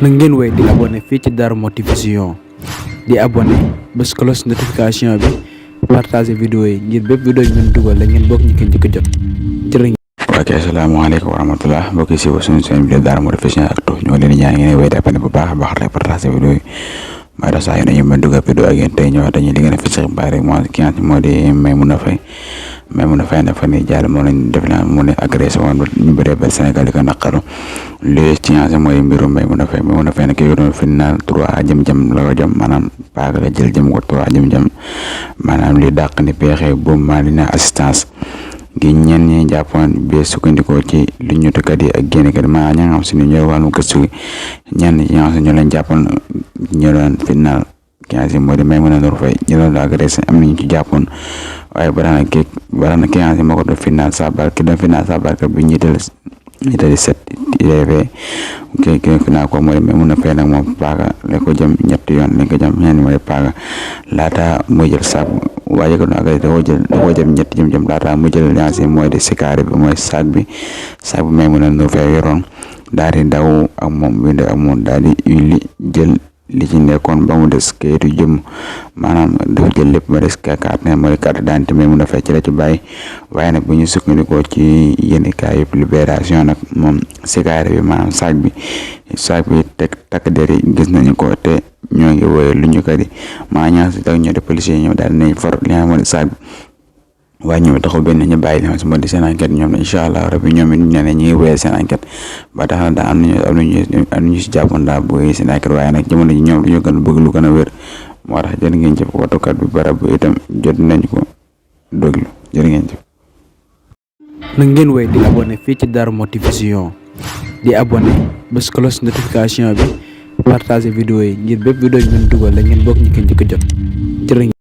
na ngeen wéy di abonné fii ci Darou Mouhty Vision di abonné bés cloche notification bi partager vidéo yi ngir bépp vidéo ñu dugal la ngeen bokk ñu ko njëkk a jot jërë ngeen. ok asalaamaaleykum wa rahmatulah mbokk yi si suñu seen bi Darou Mouhty Vision ak toog ñoo leen di ñaan ngeen wéy di abonné bu baax a baax rek partager vidéo yi mooy tax saa yu ne ñu mën dugal vidéo ak yéen tey ñëwaat dañuy li ngeen a fi sax bàyyi rek moo di Maimouna Faye na fa ni jàll moo lañ def la mu ne agressé woon ñu bëree ba Sénégal di ko naqaru li ci mooy mbirum Maimouna Faye nag ki doon final 3 jëm-jëm la ko jëm maanaam paaka la jël jëm ko 3 jëm-jëm maanaam li dàq ni peexee boobu maa dina assistance gi ñenn ñi jàppoon bi sukkandikoo ci li ñu tëkkat yi ak génnekat maa ña nga xam si ne ñooy wàllum gëstu gi ñenn ñi nga xam si ñoo leen jàppoon ñu doon final moo di Maimouna Faye ñu doon agressé am nañu ci jàppoon waaye barana ki nga xam ne moo ko doon final sabarka bi ñiitali set TV ki final ko moo di Maimouna Faye nag moom paaka la ko jëm ñetti yoon lañ ko jëm ñenn mooy paaka laata muy jël saabu waaye ko doon agressé da koo jëm ñetti jëm laata muy jël li mooy di sikaari bi mooy saag bi Maimouna Faye yoroon daal di daw ak moom daal di yulli jël li ci nekkoon ba mu des kayitu jëm maanaam dafa jël lépp ba des carte ne mooy carte d'identité Maimouna Faye ci la ci bàyyi waaye nag bu ñu sukkandikoo ci yenn kaay yëpp libération nag moom sikaare bi maanaam saag bi takk der yi gis nañu ko te ñoo ngi woyee lu ñu ko di maa ñaar si tak ñoo de policier ñëw daal dinañ for li nga xam ne saag bi waaye ñoom taxul benn ñu bàyyi li nga xam moo di seen enquête ñoom incha allah rabbi ñoom it ñu ne ñu ngi wéyal seen enquête ba tax na daa am nañu si jàppoon daa bëgg seen enquête waaye nag jamono ji ñoom dañoo gën a bëgg lu gën a wér moo tax jërë ngeen jëf watukat bi barab bi itam jot nañ ko déglu jërë ngeen jëf. na ngeen wéy di abonné fii ci Darou Mouhty Vision di abonné bés cloche notification bi partager vidéo yi ngir bépp vidéo ñu dugal la ngeen bokk ñu ko njëkk a jot jërë ngeen.